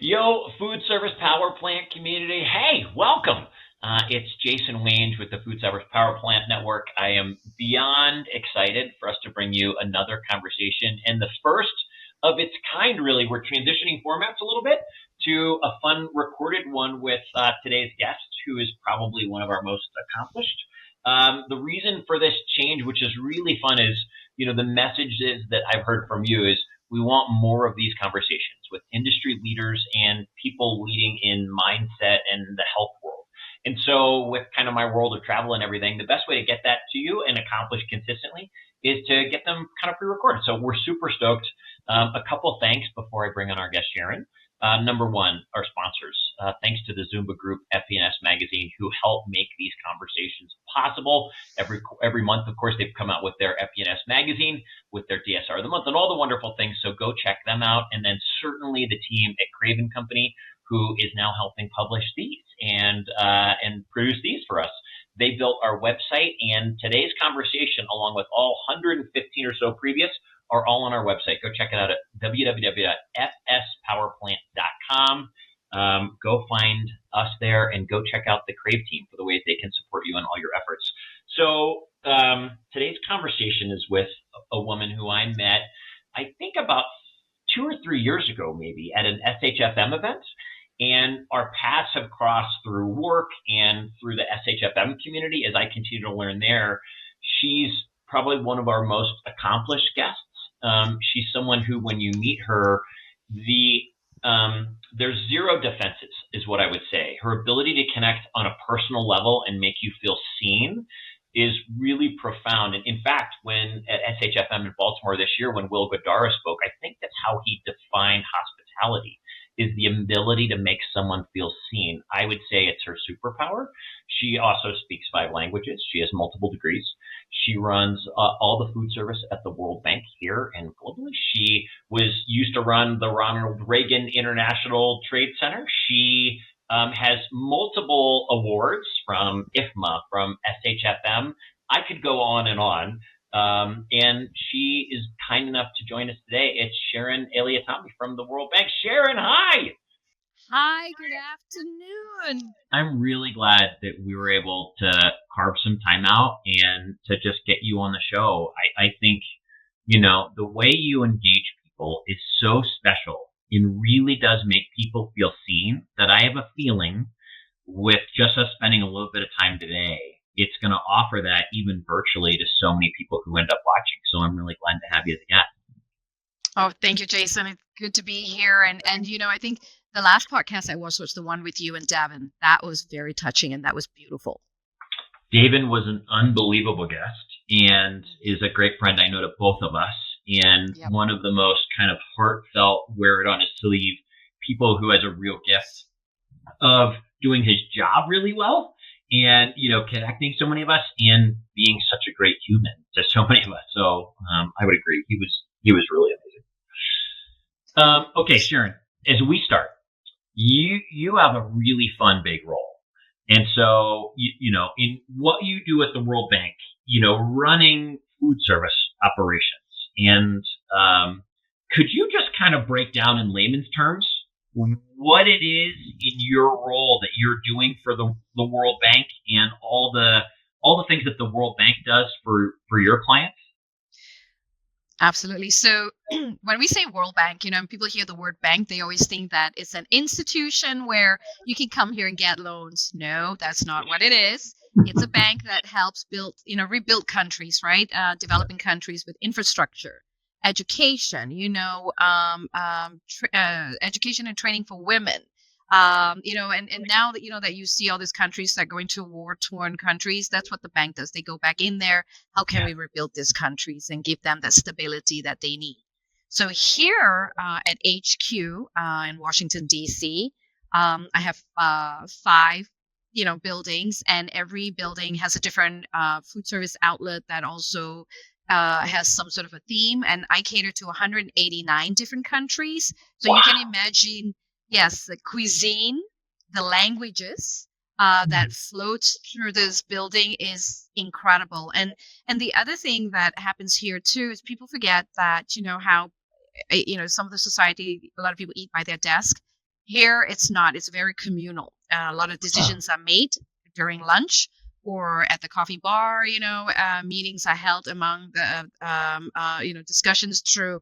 Yo, food service power plant community. Hey, welcome. It's Jason Wange with the Food Service Power Plant Network. I am beyond excited for us to bring you another conversation and the first of its kind, really. We're transitioning formats a little bit to a fun recorded one with today's guest, who is probably one of our most accomplished. The reason for this change, which is really fun, is, the messages that I've heard from you is we want more of these conversations with industry leaders and people leading in mindset and the health world. And so with kind of my world of travel and everything, the best way to get that to you and accomplish consistently is to get them kind of pre-recorded. So we're super stoked. A couple thanks before I bring on our guest, Sharon. Number one, our sponsors. Thanks to the Zumba Group, FPN Magazine, who help make these conversations possible. Every month, of course, they've come out with their FPN Magazine, with their DSR of the month, and all the wonderful things. So go check them out. And then certainly the team at Craven Company, who is now helping publish these and produce these for us. They built our website, and today's conversation, along with all 115 or so previous, are all on our website. Go check it out at www.fspowerplant.com. Go find us there and go check out the Crave team for the ways they can support you in all your efforts. So today's conversation is with a woman who I met, I think about 2 or 3 years ago, maybe, at an SHFM event. And our paths have crossed through work and through the SHFM community as I continue to learn there. She's probably one of our most accomplished guests. She's someone who, when you meet her, there's zero defenses, is what I would say. Her ability to connect on a personal level and make you feel seen is really profound. And in fact, when at SHFM in Baltimore this year, when Will Godara spoke, I think that's how he defined hospitality, is the ability to make someone feel seen. I would say it's her superpower. She also speaks 5 languages. She has multiple degrees. She runs all the food service at the World Bank here and globally. She used to run the Ronald Reagan International Trade Center. She has multiple awards from IFMA, from SHFM. I could go on and on. And she is kind enough to join us today. It's Sharon Eliatamby from the World Bank. Sharon, hi! Hi, good afternoon. I'm really glad that we were able to carve some time out and to just get you on the show. I think, the way you engage people is so special. It really does make people feel seen, that I have a feeling with just us spending a little bit of time today, it's going to offer that even virtually to so many people who end up watching. So I'm really glad to have you as a guest. Oh, thank you, Jason. It's good to be here. And I think the last podcast I watched was the one with you and Davin. That was very touching and that was beautiful. Davin was an unbelievable guest and is a great friend, I know, to both of us. And One of the most kind of heartfelt, wear it on his sleeve people who has a real gift of doing his job really well. And, connecting so many of us and being such a great human to so many of us. So I would agree. He was really amazing. Okay, Sharon, as we start, you have a really fun, big role. And so, in what you do at the World Bank, running food service operations. And could you just kind of break down in layman's terms what it is in your role that you're doing for the World Bank and all the things that the World Bank does for your clients? Absolutely. So when we say World Bank, people hear the word bank, they always think that it's an institution where you can come here and get loans. No, that's not what it is. It's a bank that helps rebuild countries, right? Developing countries with infrastructure, education, education and training for women, and now that, that you see all these countries that go into war-torn countries, that's what the bank does. They go back in there. How can we rebuild these countries and give them the stability that they need? So here at HQ in Washington, D.C., I have 5 buildings, and every building has a different food service outlet that also has some sort of a theme, and I cater to 189 different countries. So you can imagine, yes, the cuisine, the languages that floats through this building is incredible. And the other thing that happens here too is people forget that, how, some of the society, a lot of people eat by their desk. Here, it's not. It's very communal. A lot of decisions are made during lunch or at the coffee bar. Meetings are held among the, discussions through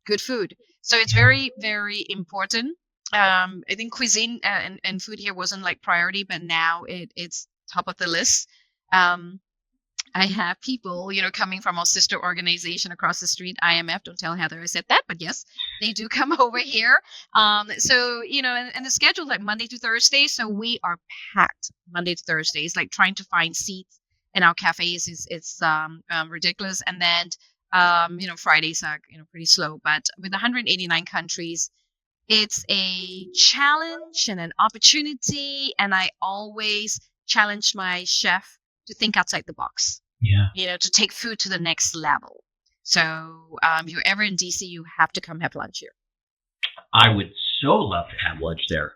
good food. So it's very, very important. I think cuisine and food here wasn't like priority, but now it's top of the list. Um, I have people, coming from our sister organization across the street, IMF. Don't tell Heather I said that, but yes, they do come over here. So, and the schedule like Monday to Thursday. So we are packed Monday to Thursday. It's like trying to find seats in our cafes it's ridiculous. And then, Fridays are, pretty slow. But with 189 countries, it's a challenge and an opportunity. And I always challenge my chef to think outside the box, to take food to the next level. So if you're ever in DC, you have to come have lunch here. I would so love to have lunch there.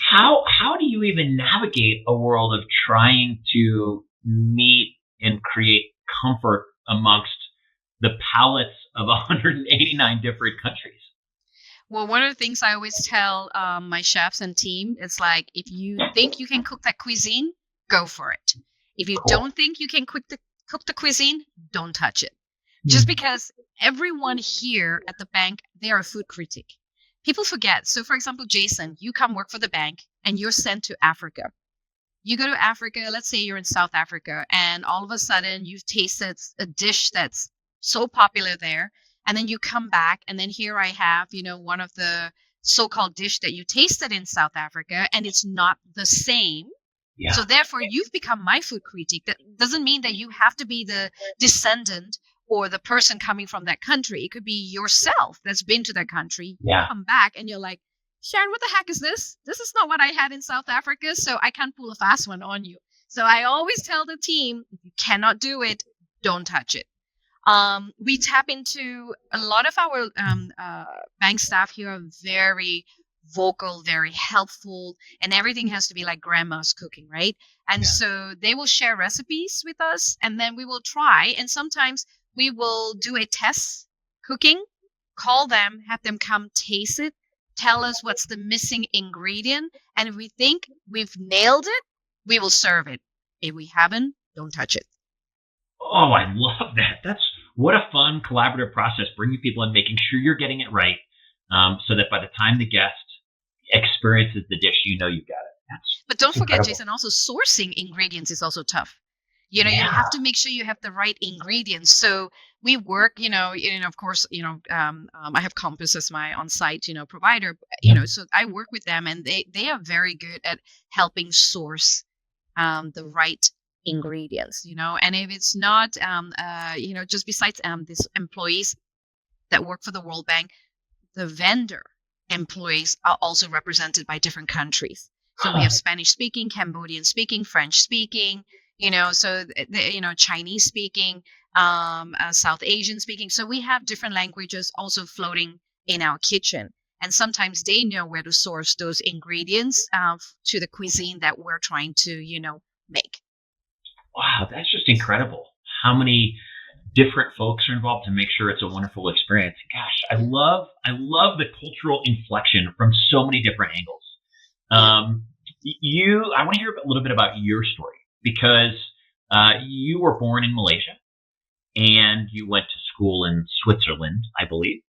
How do you even navigate a world of trying to meet and create comfort amongst the palates of 189 different countries? Well, one of the things I always tell my chefs and team is like, if you think you can cook that cuisine, go for it. If you don't think you can cook the cuisine, don't touch it. Just because everyone here at the bank, they are a food critic. People forget. So, for example, Jason, you come work for the bank and you're sent to Africa. You go to Africa, let's say you're in South Africa, and all of a sudden you've tasted a dish that's so popular there. And then you come back, and then here I have, one of the so-called dish that you tasted in South Africa, and it's not the same. Yeah. So therefore, you've become my food critic. That doesn't mean that you have to be the descendant or the person coming from that country. It could be yourself that's been to that country. Yeah. You come back and you're like, Sharon, what the heck is this? This is not what I had in South Africa, so I can't pull a fast one on you. So I always tell the team, if you cannot do it, don't touch it. We tap into a lot of our bank staff here are very vocal, very helpful, and everything has to be like grandma's cooking, right? And so they will share recipes with us, and then we will try. And sometimes we will do a test cooking, call them, have them come taste it, tell us what's the missing ingredient, and if we think we've nailed it, we will serve it. If we haven't, don't touch it. Oh, I love that. That's what a fun collaborative process, bringing people in, making sure you're getting it right, so that by the time the guest experiences the dish, you've got it. But don't forget, Jason, also sourcing ingredients is also tough. You have to make sure you have the right ingredients. So we work, of course, I have Compass as my on-site, provider, so I work with them, and they are very good at helping source the right ingredients, and if it's not, just besides these employees that work for the World Bank, the vendor employees are also represented by different countries. So we have Spanish speaking, Cambodian speaking, French speaking, Chinese speaking, South Asian speaking. So we have different languages also floating in our kitchen. And sometimes they know where to source those ingredients to the cuisine that we're trying to, make. Wow, that's just incredible. How many different folks are involved to make sure it's a wonderful experience. Gosh, I love the cultural inflection from so many different angles. I want to hear a little bit about your story, because you were born in Malaysia and you went to school in Switzerland, I believe.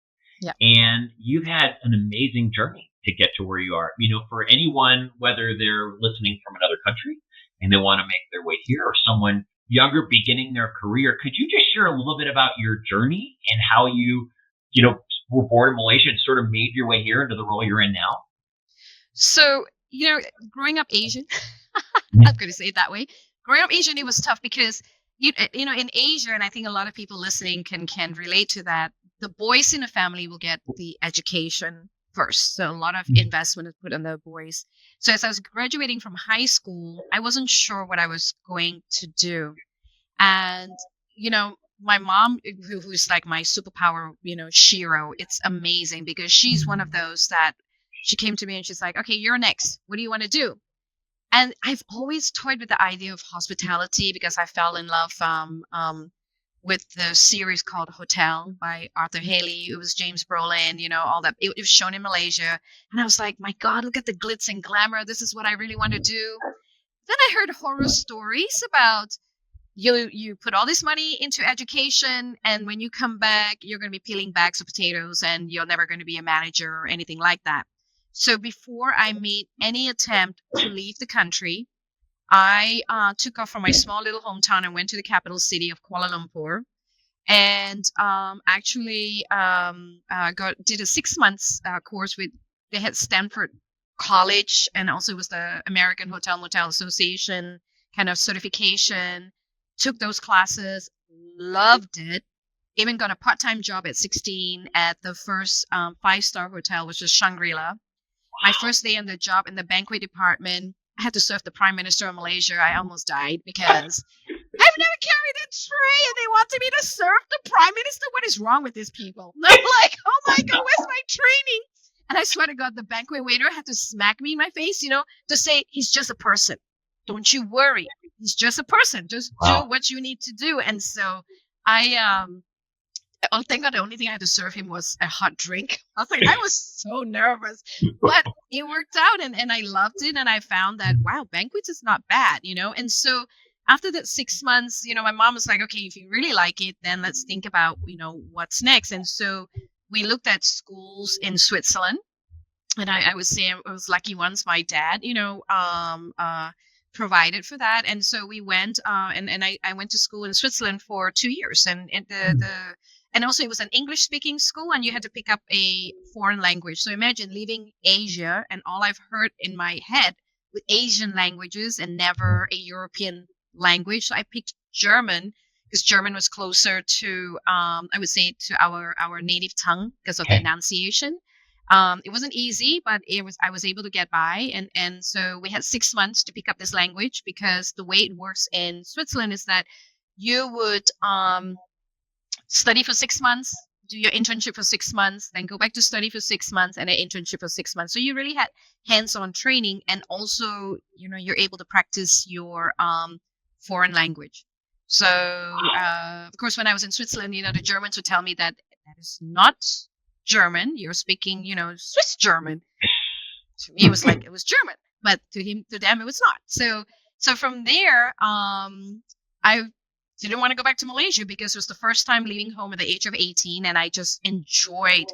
Yeah. And you've had an amazing journey to get to where you are. For anyone, whether they're listening from another country and they want to make their way here, or someone younger beginning their career, could you just share a little bit about your journey and how you were born in Malaysia and sort of made your way here into the role you're in now? So, growing up Asian, I'm going to say it that way. Growing up Asian, it was tough because, in Asia, and I think a lot of people listening can relate to that, the boys in the family will get the education first. So a lot of investment is put on the boys. So as I was graduating from high school, I wasn't sure what I was going to do. And, my mom, who's like my superpower, Shiro, it's amazing because she's one of those that she came to me and she's like, okay, you're next. What do you want to do? And I've always toyed with the idea of hospitality because I fell in love with the series called Hotel by Arthur Haley. It was James Brolin, all that. It was shown in Malaysia. And I was like, my God, look at the glitz and glamour. This is what I really want to do. Then I heard horror stories about you put all this money into education, and when you come back, you're going to be peeling bags of potatoes and you're never going to be a manager or anything like that. So before I made any attempt to leave the country, I took off from my small little hometown and went to the capital city of Kuala Lumpur, and actually did a 6 months course with they had Stanford College, and also was the American Hotel Motel Association kind of certification. Took those classes, loved it. Even got a part-time job at 16 at the first 5-star hotel, which was Shangri-La. My first day on the job in the banquet department, I had to serve the Prime Minister of Malaysia. I almost died because I've never carried a tray and they wanted me to serve the Prime Minister. What is wrong with these people? And I'm like, oh my God, where's my training? And I swear to God, the banquet waiter had to smack me in my face, to say, he's just a person. Don't you worry. He's just a person. Just do what you need to do. And so thank God the only thing I had to serve him was a hot drink. I was so nervous, but it worked out and I loved it. And I found that, wow, banquets is not bad, And so after that 6 months, my mom was like, okay, if you really like it, then let's think about, what's next. And so we looked at schools in Switzerland. And I would say I was lucky once my dad, provided for that. And so we went and I went to school in Switzerland for 2 years. And also it was an English speaking school, and you had to pick up a foreign language. So imagine leaving Asia and all I've heard in my head with Asian languages and never a European language. So I picked German because German was closer to, I would say, to our native tongue because of the enunciation. It wasn't easy, but I was able to get by. And so we had 6 months to pick up this language, because the way it works in Switzerland is that you would study for 6 months, do your internship for 6 months, then go back to study for 6 months and an internship for 6 months. So you really had hands-on training, and also, you're able to practice your foreign language. So, of course, when I was in Switzerland, the Germans would tell me that is not German. You're speaking, Swiss German. To me, it was like it was German, but to them, it was not. So from there, I didn't want to go back to Malaysia because it was the first time leaving home at the age of 18, and I just enjoyed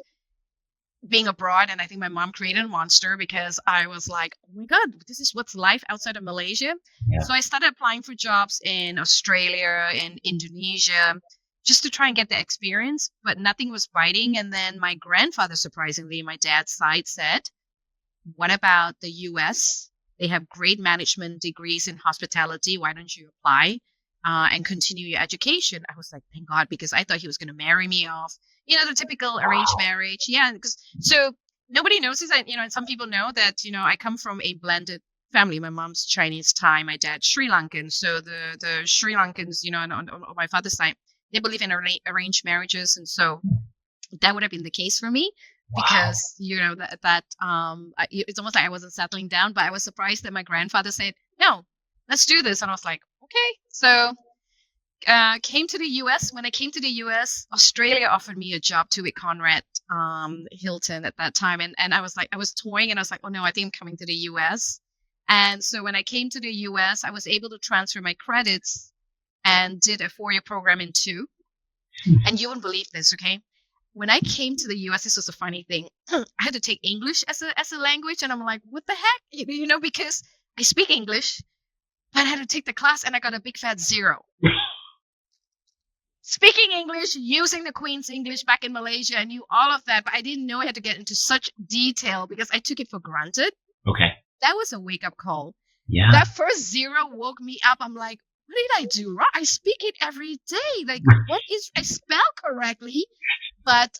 being abroad. And I think my mom created a monster because I was like, oh my God, this is what's life outside of Malaysia. Yeah. So I started applying for jobs in Australia and Indonesia, just to try and get the experience, but nothing was biting. And then my grandfather, surprisingly, my dad's side, said, what about the US? They have great management degrees in hospitality. Why don't you apply and continue your education? I was like, thank God, because I thought he was going to marry me off. The typical arranged marriage. Yeah. So nobody knows this. And some people know that, I come from a blended family. My mom's Chinese, Thai, my dad's Sri Lankan. So the Sri Lankans, on my father's side, they believe in arranged marriages. And so that would have been the case for me, because, it's almost like I wasn't settling down, but I was surprised that my grandfather said, no, let's do this. And I was like, okay. So came to the US. When I came to the US, Australia offered me a job too with Conrad Hilton at that time. And I was like, I was toying, and I was like, oh no, I think I'm coming to the US. And so when I came to the US, I was able to transfer my credits and did a 4-year program in 2. And you wouldn't believe this, okay? When I came to the US, this was a funny thing. I had to take English as a language, and I'm like, what the heck? Because I speak English, but I had to take the class, and I got a big fat 0. Speaking English, using the Queen's English back in Malaysia, I knew all of that, but I didn't know I had to get into such detail because I took it for granted. Okay. That was a wake-up call. Yeah. That first 0 woke me up. I'm like, what did I do wrong? I speak it every day. Like, what is, I spell correctly, but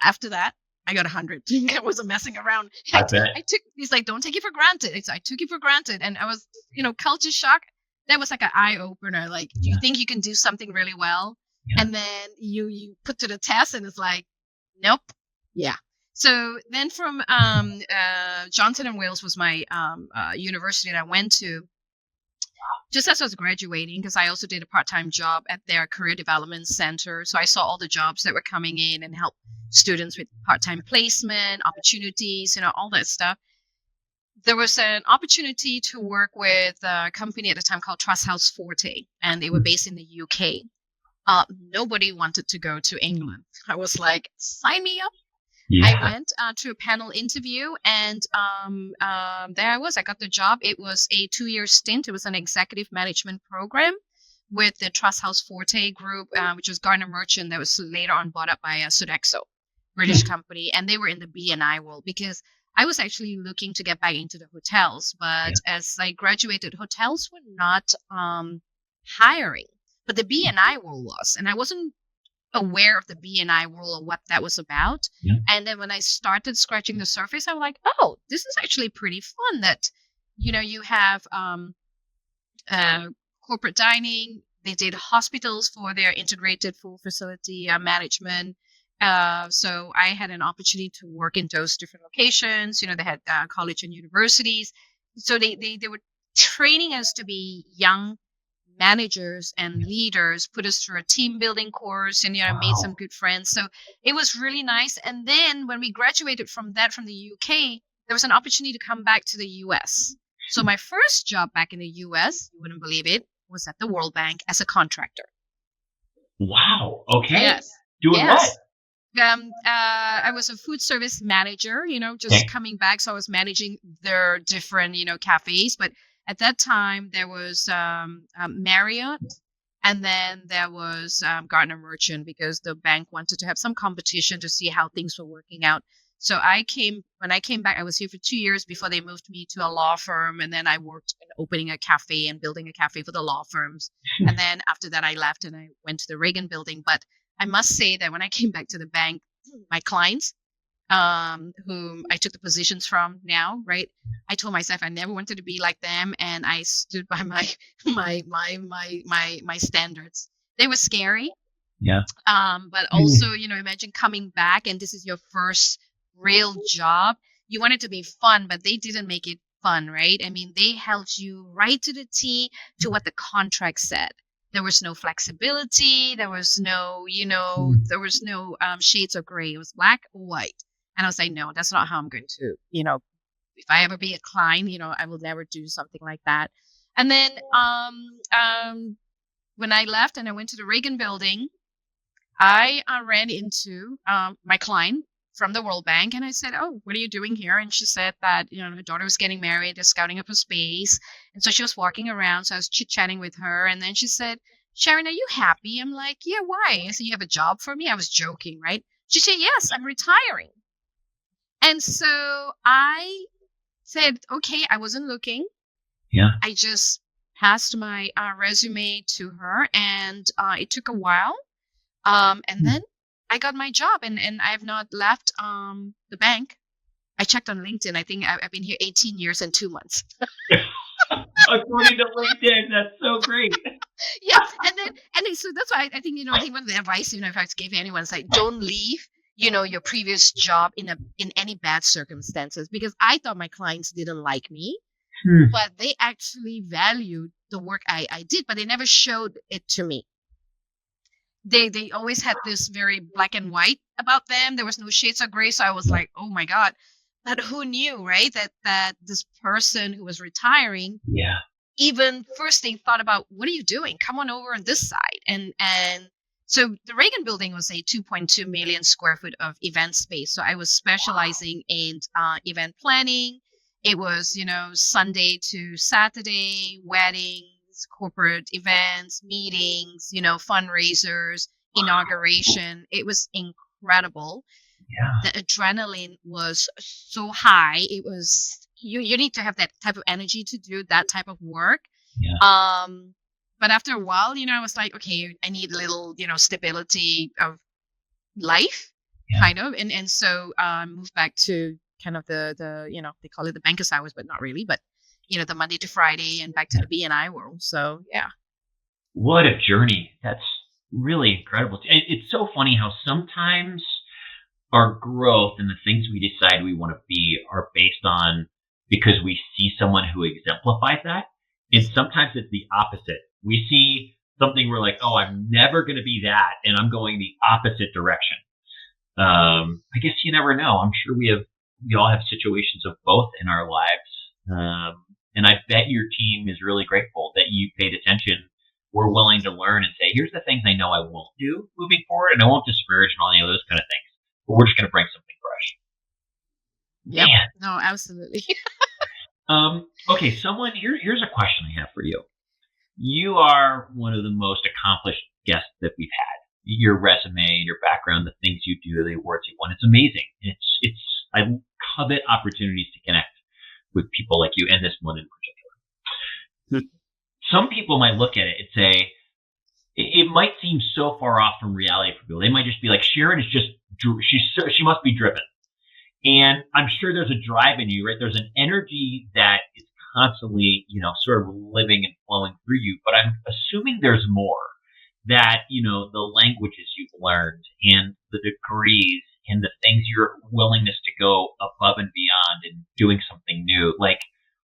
after that, I got 100. I wasn't messing around. I took, he's like, don't take it for granted. I took it for granted. And I was, culture shock. That was like an eye opener. Like, you think you can do something really well. Yeah. And then you put to the test, and it's like, nope. Yeah. So then from Johnson & Wales was my university that I went to. just as I was graduating, because I also did a part-time job at their career development center. So I saw all the jobs that were coming in and help students with part-time placement, opportunities, all that stuff. There was an opportunity to work with a company at the time called Trust House Forte, and they were based in the UK. Nobody wanted to go to England. I was like, sign me up. Yeah. I went to a panel interview, and there I was. I got the job. It was a 2-year stint. It was an executive management program with the Trust House Forte group, which was Gardner Merchant, that was later on bought up by Sodexo, British company, and they were in the B&I world, because I was actually looking to get back into the hotels, but as I graduated, hotels were not hiring, but the B&I world was, and I wasn't aware of the B&I world or what that was about. Yeah. And then when I started scratching the surface, I'm like, oh, this is actually pretty fun. That you have corporate dining. They did hospitals for their integrated full facility management. So I had an opportunity to work in those different locations. They had college and universities. So they were training us to be young managers and leaders, put us through a team building course, and made some good friends. So it was really nice. And then when we graduated from the UK, there was an opportunity to come back to the US. So my first job back in the US, you wouldn't believe it, was at the World Bank as a contractor. Wow. Okay. Yes. Doing what? I was a food service manager, just coming back. So I was managing their different, cafes. But at that time, there was Marriott, and then there was Gardner Merchant, because the bank wanted to have some competition to see how things were working out. So when I came back, I was here for 2 years before they moved me to a law firm. And then I worked in opening a cafe and building a cafe for the law firms. And then after that, I left and I went to the Reagan building. But I must say that when I came back to the bank, my clients, whom I took the positions from now, right? I told myself I never wanted to be like them, and I stood by my standards. They were scary. Yeah. But also, imagine coming back and this is your first real job. You want it to be fun, but they didn't make it fun, right? I mean, they held you right to the T to what the contract said. There was no flexibility. There was no, shades of gray. It was black or white. And I was like, no, that's not how I'm going to, if I ever be a client, I will never do something like that. And then when I left and I went to the Reagan building, I ran into my client from the World Bank, and I said, oh, what are you doing here? And she said that, her daughter was getting married, they're scouting up a space. And so she was walking around, so I was chit-chatting with her. And then she said, Sharon, are you happy? I'm like, yeah, why? I said, you have a job for me? I was joking, right? She said, yes, I'm retiring. And so I said, okay, I wasn't looking. Yeah. I just passed my resume to her, and it took a while. And then I got my job, and I have not left the bank. I checked on LinkedIn. I think I've been here 18 years and 2 months. According to LinkedIn, that's so great. Yeah, and then so that's why I think I think one of the advice if I gave anyone is like, don't leave your previous job in any bad circumstances, because I thought my clients didn't like me, but they actually valued the work I did, but they never showed it to me. They always had this very black and white about them. There was no shades of gray. So I was like, oh my God. But who knew, right? That this person who was retiring, even first they thought about, what are you doing? Come on over on this side. And so the Reagan building was a 2.2 million square foot of event space. So I was specializing in event planning. It was, Sunday to Saturday, weddings, corporate events, meetings, fundraisers, inauguration. It was incredible. Yeah. The adrenaline was so high. It was, you need to have that type of energy to do that type of work. Yeah. But after a while, I was like, okay, I need a little, stability of life, kind of. And so moved back to kind of the they call it the banker's hours, but not really, but the Monday to Friday and back to the B&I world. So, yeah. What a journey. That's really incredible. It's so funny how sometimes our growth and the things we decide we want to be are based on because we see someone who exemplifies that. And sometimes it's the opposite. We see something we're like, oh, I'm never going to be that, and I'm going the opposite direction. I guess you never know. I'm sure we all have situations of both in our lives. And I bet your team is really grateful that you paid attention. We're willing to learn and say, here's the things I know I won't do moving forward, and I won't disparage and all any of those kind of things. But we're just going to bring something fresh. Yep. Man. No, absolutely. Okay, here's a question I have for you. You are one of the most accomplished guests that we've had. Your resume, your background, the things you do, the awards you won, it's amazing. I covet opportunities to connect with people like you, and this one in particular. Some people might look at it and say, it might seem so far off from reality for people. They might just be like, Sharon is she must be driven. And I'm sure there's a drive in you, right? There's an energy that is constantly, sort of living and flowing through you. But I'm assuming there's more, that, the languages you've learned and the degrees and the things, your willingness to go above and beyond and doing something new. Like,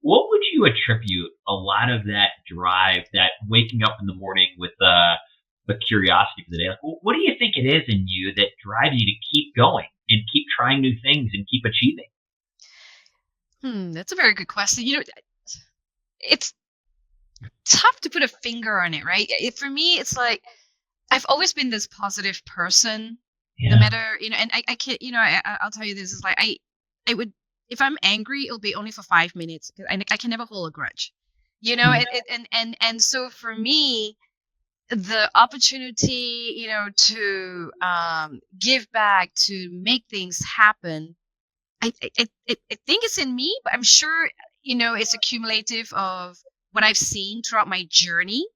what would you attribute a lot of that drive, that waking up in the morning with the curiosity for the day? Like, what do you think it is in you that drives you to keep going and keep trying new things and keep achieving? That's a very good question. It's tough to put a finger on it, right? For me, it's like I've always been this positive person, no matter, and I can't, I'll tell you this, is like I would, if I'm angry, it'll be only for 5 minutes. I can never hold a grudge, and so for me, the opportunity, to give back, to make things happen, I think it's in me, but I'm sure, it's accumulative of what I've seen throughout my journey.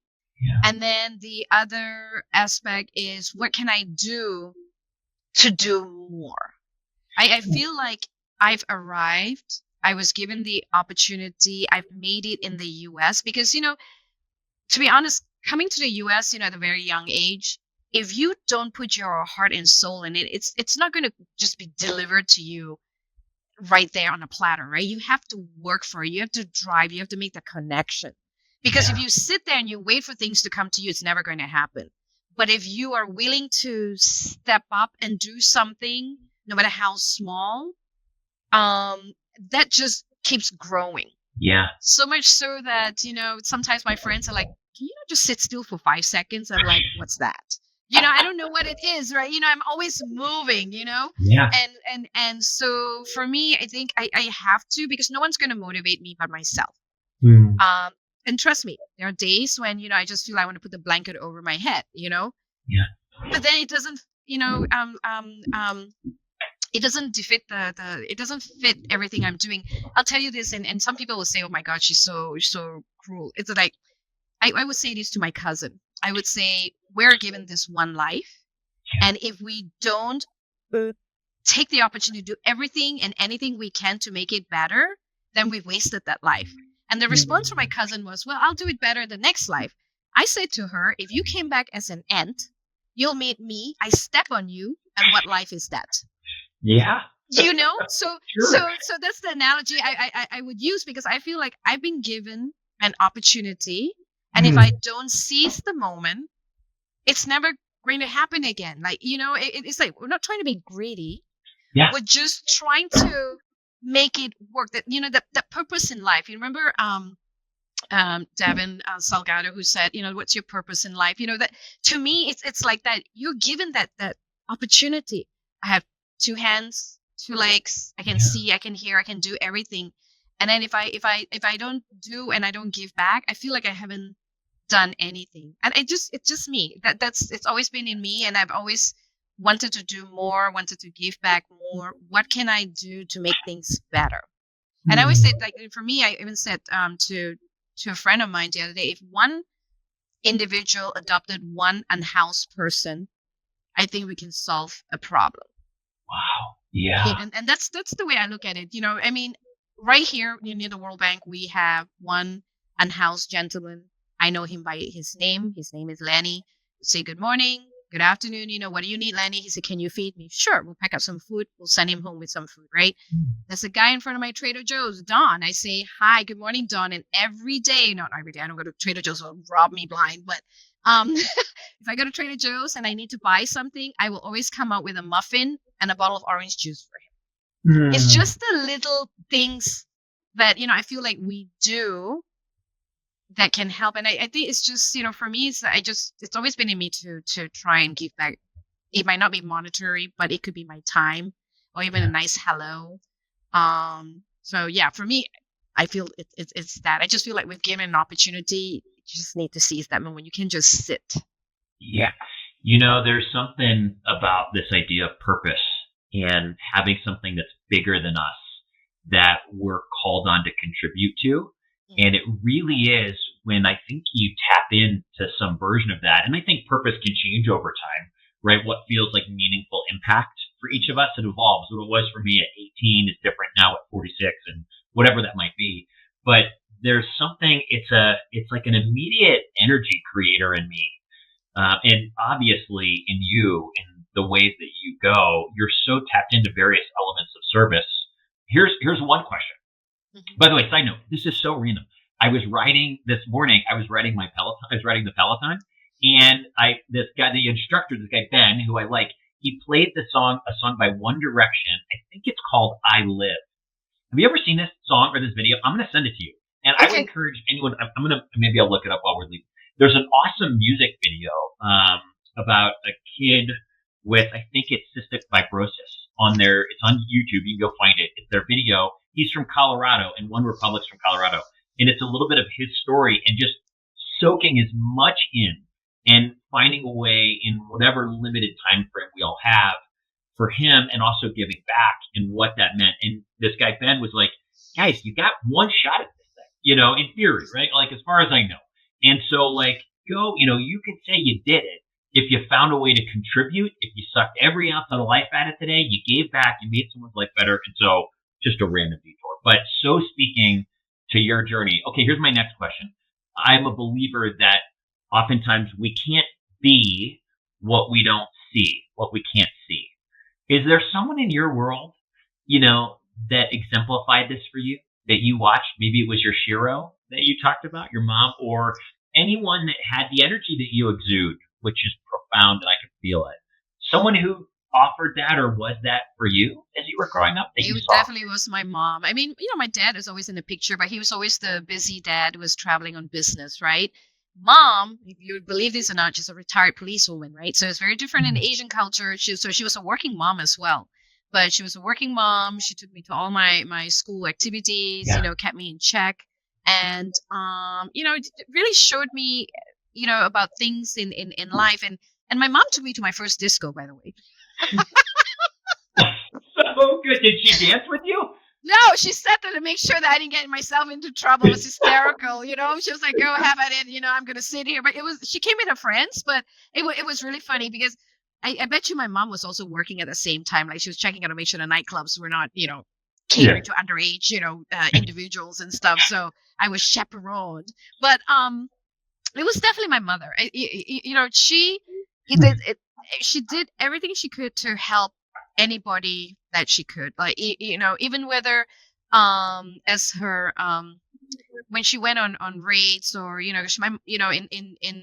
Yeah. And then the other aspect is, what can I do to do more? I feel like I've arrived. I was given the opportunity. I've made it in the US because, to be honest, coming to the US, at a very young age, if you don't put your heart and soul in it, it's not going to just be delivered to you right there on a platter, right? You have to work for it. You have to drive. You have to make the connection. Because if you sit there and you wait for things to come to you, it's never going to happen. But if you are willing to step up and do something, no matter how small, that just keeps growing. Yeah. So much so that, sometimes my friends are like, can you not just sit still for 5 seconds? I'm like, what's that? I don't know what it is, right? I'm always moving, Yeah. And so for me, I think I have to, because no one's going to motivate me but myself. And trust me, there are days when, I just feel I want to put the blanket over my head, Yeah. But then it doesn't, it doesn't defeat it doesn't fit everything I'm doing. I'll tell you this, and some people will say, oh my God, she's so cruel. It's like, I would say this to my cousin. I would say, we're given this one life. Yeah. And if we don't take the opportunity to do everything and anything we can to make it better, then we've wasted that life. And the response from my cousin was, well, I'll do it better the next life. I said to her, if you came back as an ant, you'll meet me. I step on you. And what life is that? Yeah. So sure. So that's the analogy I would use, because I feel like I've been given an opportunity. And if I don't seize the moment, it's never going to happen again. Like, it's like, we're not trying to be greedy. Yeah. We're just trying to make it work. That, that purpose in life. You remember Devin Salgado, who said, what's your purpose in life? That to me, it's like that. You're given that opportunity. I have 2 hands, 2 legs. I can see, I can hear, I can do everything. And then if I don't do and I don't give back, I feel like I haven't done anything. And it's just me. It's always been in me, and I've always wanted to do more, wanted to give back more. What can I do to make things better? And I always said, like, for me, I even said to a friend of mine the other day, if one individual adopted one unhoused person, I think we can solve a problem. Wow. Yeah. And that's the way I look at it. Right here near the World Bank, we have one unhoused gentleman. I know him by his name. His name is Lenny. Say good morning, Good afternoon. What do you need, Lenny? He said, can you feed me? Sure. We'll pack up some food. We'll send him home with some food, right? There's a guy in front of my Trader Joe's, Don. I say, hi, good morning, Don. And every day, not every day, I don't go to Trader Joe's, will rob me blind. But if I go to Trader Joe's and I need to buy something, I will always come out with a muffin and a bottle of orange juice for him. It's just the little things that, I feel like we do that can help. And I think it's just, for me, it's always been in me to try and give back. It might not be monetary, but it could be my time or even a nice hello. So yeah, for me, I feel it's that. I just feel like we've given an opportunity. You just need to seize that moment when you can just sit. Yeah. There's something about this idea of purpose and having something that's bigger than us that we're called on to contribute to. And it really is when I think you tap into some version of that. And I think purpose can change over time, right? What feels like meaningful impact for each of us, it evolves. What it was for me at 18 is different now at 46 and whatever that might be. But there's something, it's like an immediate energy creator in me. And obviously in you, in the ways that you go, you're so tapped into various elements of service. Here's one question. By the way, side note, this is so random. I was riding this morning. I was riding the Peloton, and this guy, the instructor, this guy Ben, who I like, he played a song by One Direction. I think it's called "I Live." Have you ever seen this song or this video? I'm going to send it to you, and I would encourage anyone. Maybe I'll look it up while we're leaving. There's an awesome music video about a kid with, I think it's cystic fibrosis on there. It's on YouTube. You can go find it. It's their video. He's from Colorado, and One Republic's from Colorado. And it's a little bit of his story and just soaking as much in and finding a way in whatever limited time frame we all have for him, and also giving back and what that meant. And this guy, Ben, was like, guys, you got one shot at this thing, in theory, right? Like, as far as I know. And so, like, go, you can say you did it if you found a way to contribute, if you sucked every ounce of life at it today, you gave back, you made someone's life better. And so, just a random detour. But so speaking to your journey, okay, here's my next question. I'm a believer that oftentimes we can't be what we don't see, what we can't see. Is there someone in your world, that exemplified this for you, that you watched? Maybe it was your Shiro that you talked about, your mom, or anyone that had the energy that you exude, which is profound and I could feel it. Someone who offered that, or was that for you as you were growing up? It definitely was my mom. I mean, my dad is always in the picture, but he was always the busy dad who was traveling on business, right? Mom, if you believe this or not, she's a retired policewoman, right? So it's very different in Asian culture. She was a working mom as well. But she was a working mom. She took me to all my school activities, kept me in check. And, it really showed me, about things in life. And my mom took me to my first disco, by the way. So good. Did she dance with you? No, she sat there to make sure that I didn't get myself into trouble. It was hysterical, She was like, "Go have at it, I'm going to sit here." But she came with her friends, but it was really funny because I bet you my mom was also working at the same time. Like, she was checking out to make sure the nightclubs were not, catering to underage, individuals and stuff. So I was chaperoned. But it was definitely my mother. She did everything she could to help anybody that she could, like, even whether as her when she went on raids, or in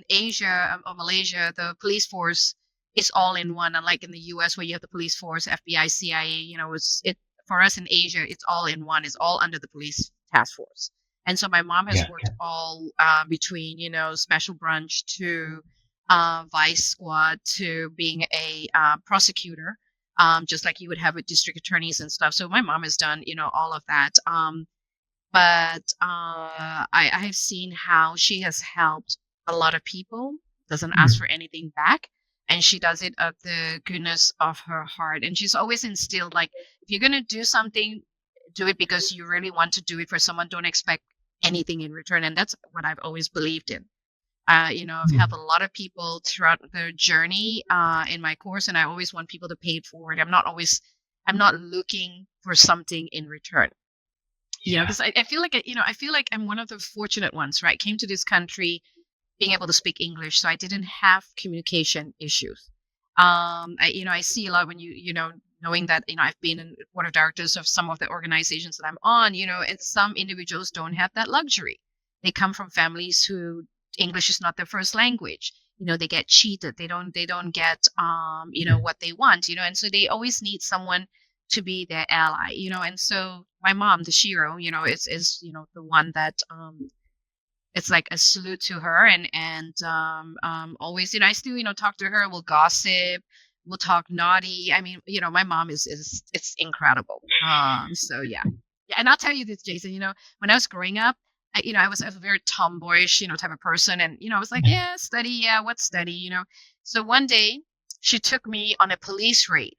Asia or Malaysia, the police force is all in one, unlike in the US where you have the police force, FBI, CIA. For us in Asia, it's all in one. It's all under the police task force. And so my mom has worked all between special branch to vice squad to being a prosecutor, just like you would have with district attorneys and stuff. So my mom has done, all of that. But I have seen how she has helped a lot of people, doesn't ask for anything back. And she does it of the goodness of her heart. And she's always instilled, like, if you're going to do something, do it because you really want to do it for someone. Don't expect anything in return. And that's what I've always believed in. I've helped a lot of people throughout their journey in my course, and I always want people to pay it forward. I'm not looking for something in return. Because I feel like I'm one of the fortunate ones, right? Came to this country being able to speak English, so I didn't have communication issues. I see a lot when knowing that, I've been in board of directors of some of the organizations that I'm on, and some individuals don't have that luxury. They come from families who English is not their first language. They get cheated. They don't get, what they want, and so they always need someone to be their ally, and so my mom, the Shiro, is the one that, it's like a salute to her, and always, I still, talk to her. We'll gossip, we'll talk naughty. I mean, my mom is it's incredible. So yeah. And I'll tell you this, Jason, when I was growing up, I was a very tomboyish, type of person, and I was like, yeah, study, yeah, what study, So one day she took me on a police raid,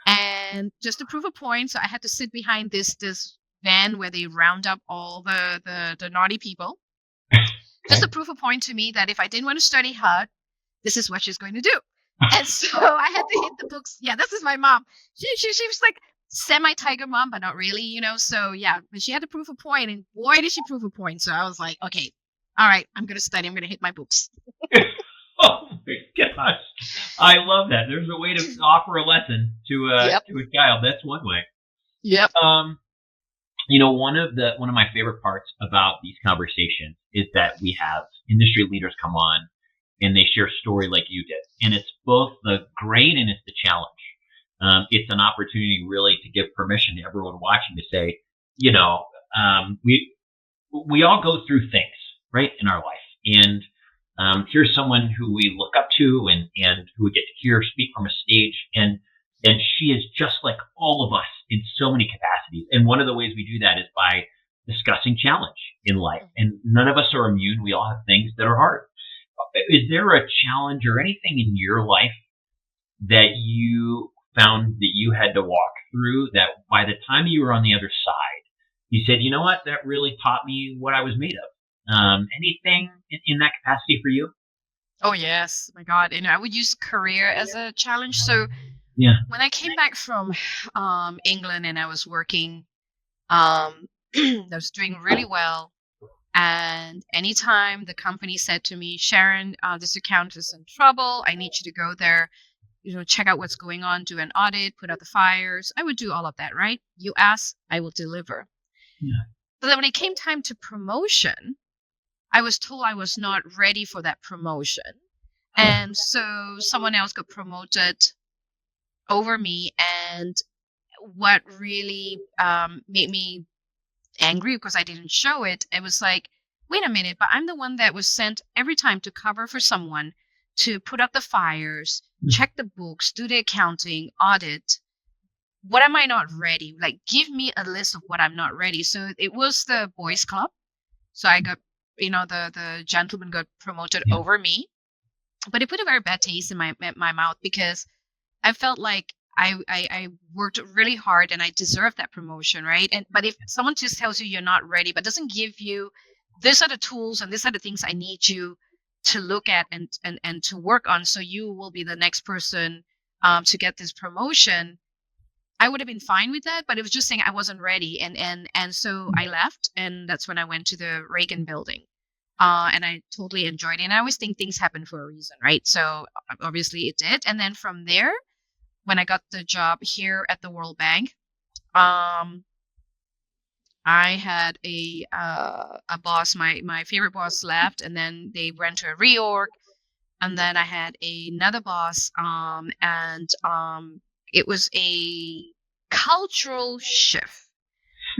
and just to prove a point, so I had to sit behind this van where they round up all the naughty people. Just to prove a point to me that if I didn't want to study hard, this is what she's going to do. And so I had to hit the books. Yeah, this is my mom. She was like semi-tiger mom, but not really, So yeah, but she had to prove a point, and boy, did she prove a point. So I was like, okay, all right, I'm going to study. I'm going to hit my books. Oh my gosh, I love that. There's a way to offer a lesson to a child. That's one way. Yep. One of my favorite parts about these conversations is that we have industry leaders come on and they share a story like you did. And it's both the great and it's the challenge. It's an opportunity really to give permission to everyone watching to say, we all go through things, right, in our life. And here's someone who we look up to and who we get to hear speak from a stage. And she is just like all of us in so many capacities. And one of the ways we do that is by discussing challenge in life. And none of us are immune. We all have things that are hard. Is there a challenge or anything in your life that you found that you had to walk through that by the time you were on the other side, you said, you know what, that really taught me what I was made of? Anything in that capacity for you? Oh, yes. My God. I would use career as a challenge. So yeah, when I came back from England and I was working, I was doing really well. And anytime the company said to me, Sharon, this account is in trouble, I need you to go there, check out what's going on, do an audit, put out the fires. I would do all of that, right? You ask, I will deliver. Yeah. But then when it came time to promotion, I was told I was not ready for that promotion. And so someone else got promoted over me. And what really made me angry, because I didn't show it, it was like, wait a minute, but I'm the one that was sent every time to cover for someone, to put out the fires, check the books, do the accounting, audit. What am I not ready? Like, give me a list of what I'm not ready. So it was the boys club. So I got, the gentleman got promoted over me, but it put a very bad taste in my mouth, because I felt like I worked really hard and I deserved that promotion, right? But if someone just tells you you're not ready, but doesn't give you, these are the tools and these are the things I need you to look at and to work on, so you will be the next person to get this promotion, I would have been fine with that. But it was just saying I wasn't ready, and so I left, and that's when I went to the Reagan building. And I totally enjoyed it. And I always think things happen for a reason, right? So obviously it did. And then from there, when I got the job here at the World Bank, I had a boss. My favorite boss left, and then they went to a reorg. And then I had another boss, and it was a cultural shift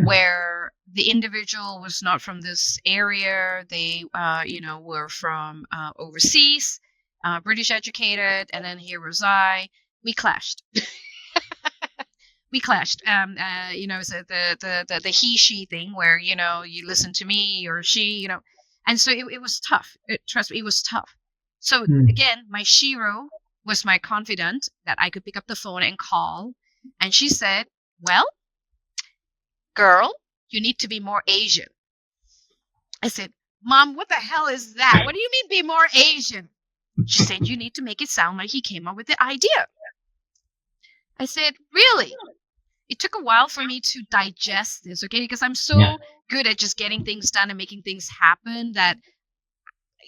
where the individual was not from this area. They, were from overseas, British educated, and then here was I. We clashed. We clashed. So the he/she thing, where you listen to me or she, and so it was tough. Trust me, it was tough. So again, my Shiro was my confidant that I could pick up the phone and call, and she said, "Well, girl, you need to be more Asian." I said, "Mom, what the hell is that? What do you mean be more Asian?" She said, "You need to make it sound like he came up with the idea." I said, "Really?" It took a while for me to digest this, okay? Because I'm so good at just getting things done and making things happen that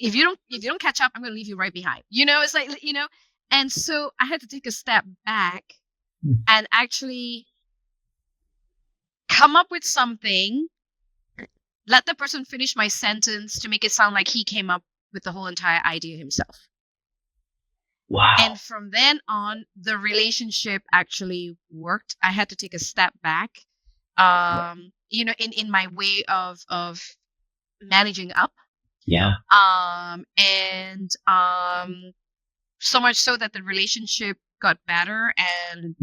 if you don't catch up, I'm going to leave you right behind. It's like, And so I had to take a step back and actually come up with something, let the person finish my sentence to make it sound like he came up with the whole entire idea himself. Wow. And from then on, the relationship actually worked. I had to take a step back, in my way of managing up. Yeah. So much so that the relationship got better, and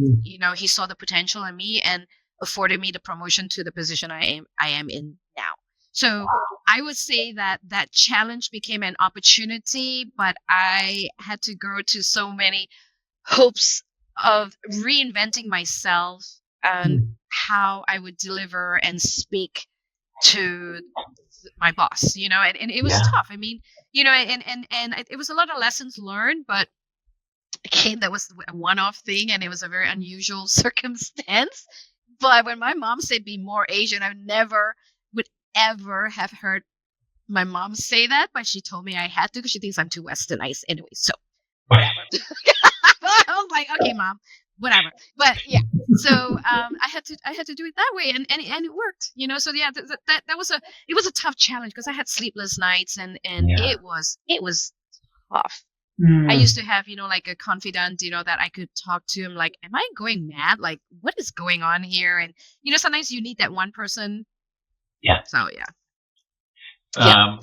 he saw the potential in me and afforded me the promotion to the position I am in now. So I would say that challenge became an opportunity, but I had to go to so many hopes of reinventing myself and how I would deliver and speak to my boss, and it was tough. I mean, and it was a lot of lessons learned, but again, that was a one-off thing, and it was a very unusual circumstance. But when my mom said be more Asian, I never would ever have heard my mom say that, but she told me I had to because she thinks I'm too westernized anyway. So whatever. I was like, okay, mom, whatever. But yeah, so I had to do it that way, and it worked. So yeah, that was a tough challenge because I had sleepless nights, and it was tough. I used to have, like a confidant, that I could talk to him, like, am I going mad? Like, what is going on here? And, sometimes you need that one person. Yeah. So, yeah.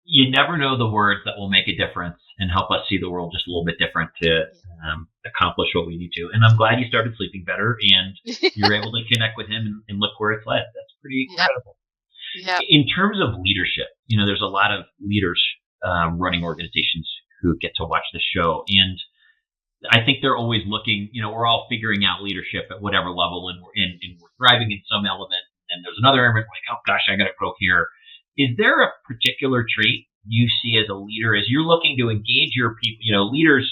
You never know the words that will make a difference and help us see the world just a little bit different to accomplish what we need to. And I'm glad you started sleeping better and you're able to connect with him and look where it's led. That's pretty incredible. Yeah. In terms of leadership, there's a lot of leaders running organizations who get to watch the show. And I think they're always looking, we're all figuring out leadership at whatever level, and we're thriving in some element. And there's another area like, oh gosh, I got to grow here. Is there a particular trait you see as a leader as you're looking to engage your people? Leaders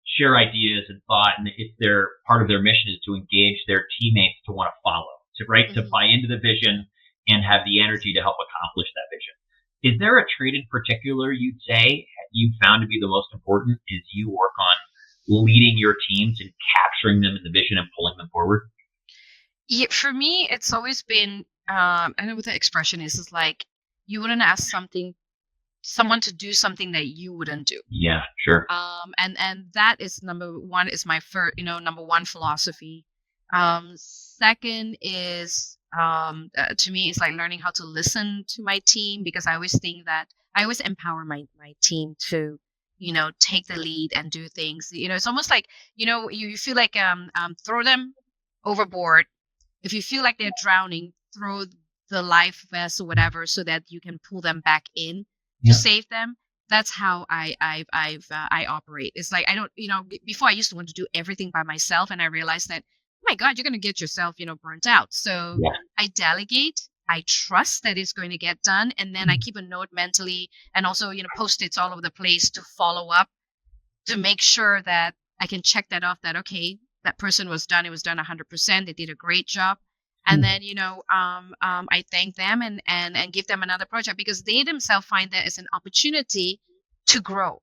share ideas and thought, and if they're part of their mission is to engage their teammates to want to follow, to buy into the vision and have the energy to help accomplish that vision. Is there a trait in particular you'd say you found to be the most important as you work on leading your teams and capturing them in the vision and pulling them forward? Yeah, for me, it's always been, I don't know what the expression is. It's like you wouldn't ask someone to do something that you wouldn't do. Yeah, sure. And that is number one, is my first, number one philosophy. Second is, to me, it's like learning how to listen to my team, because I always think that I always empower my team to, take the lead and do things. It's almost like, you feel like, throw them overboard. If you feel like they're drowning, throw the life vest or whatever so that you can pull them back in to save them. That's how I operate. It's like, I don't, before I used to want to do everything by myself, and I realized that, oh my God, you're going to get yourself, burnt out. So I delegate. I trust that it's going to get done. And then I keep a note mentally, and also, Post-its all over the place to follow up, to make sure that I can check that off, that, okay, that person was done. It was done 100%. They did a great job. And then, I thank them and give them another project, because they themselves find that as an opportunity to grow.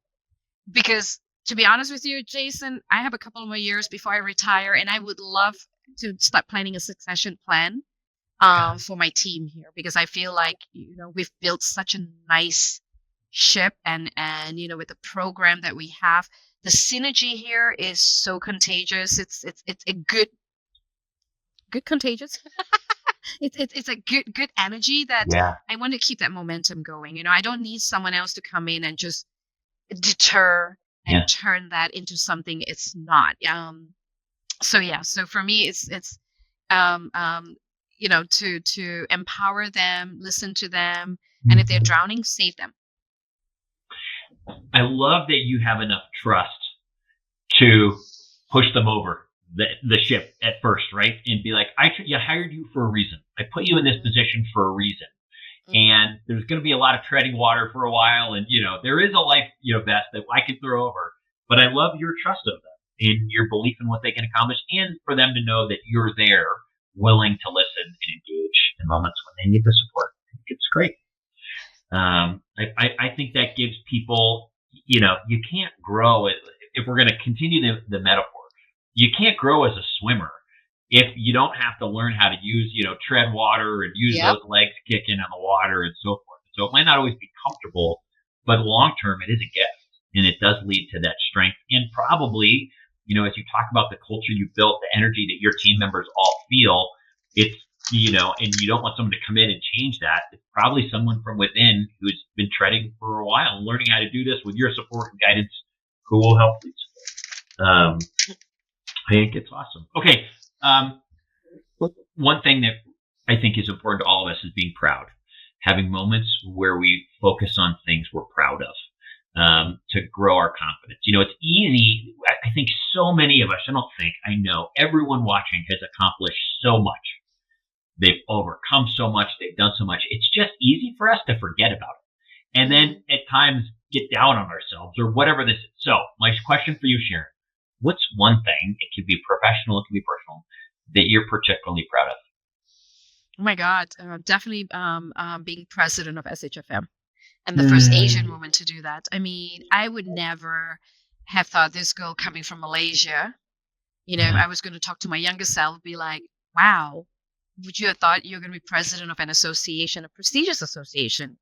Because to be honest with you, Jason, I have a couple more years before I retire, and I would love to start planning a succession plan for my team here, because I feel like, we've built such a nice ship, and with the program that we have, the synergy here is so contagious. It's a good contagious. It's a good energy that I want to keep that momentum going. I don't need someone else to come in and just deter and turn that into something it's not. So for me, it's to empower them, listen to them, and if they're drowning, save them. I love that you have enough trust to push them over the ship at first, right? And be like, I hired you for a reason. I put you in this position for a reason. And there's going to be a lot of treading water for a while. And, there is a life, vest that I could throw over. But I love your trust of them and your belief in what they can accomplish, and for them to know that you're there, willing to listen and engage in moments when they need the support. I think it's great. I think that gives people, you can't grow. we're going to continue the metaphor, you can't grow as a swimmer if you don't have to learn how to use, tread water and use those legs kicking on the water and so forth. So it might not always be comfortable, but long term, it is a gift, and it does lead to that strength. And probably, as you talk about the culture you built, the energy that your team members all feel, it's, and you don't want someone to come in and change that. It's probably someone from within who's been treading for a while and learning how to do this with your support and guidance, who will help these. I think it's awesome. Okay. One thing that I think is important to all of us is being proud, having moments where we focus on things we're proud of, to grow our confidence. It's easy. I think so many of us, I know everyone watching has accomplished so much. They've overcome so much. They've done so much. It's just easy for us to forget about it. And then at times get down on ourselves or whatever this is. So my question for you, Sharon, what's one thing, it could be professional, it could be personal, that you're particularly proud of? Oh my God, definitely being president of SHFM and the first Asian woman to do that. I mean, I would never have thought this girl coming from Malaysia, I was going to talk to my younger self, be like, wow, would you have thought you're going to be president of an association, a prestigious association,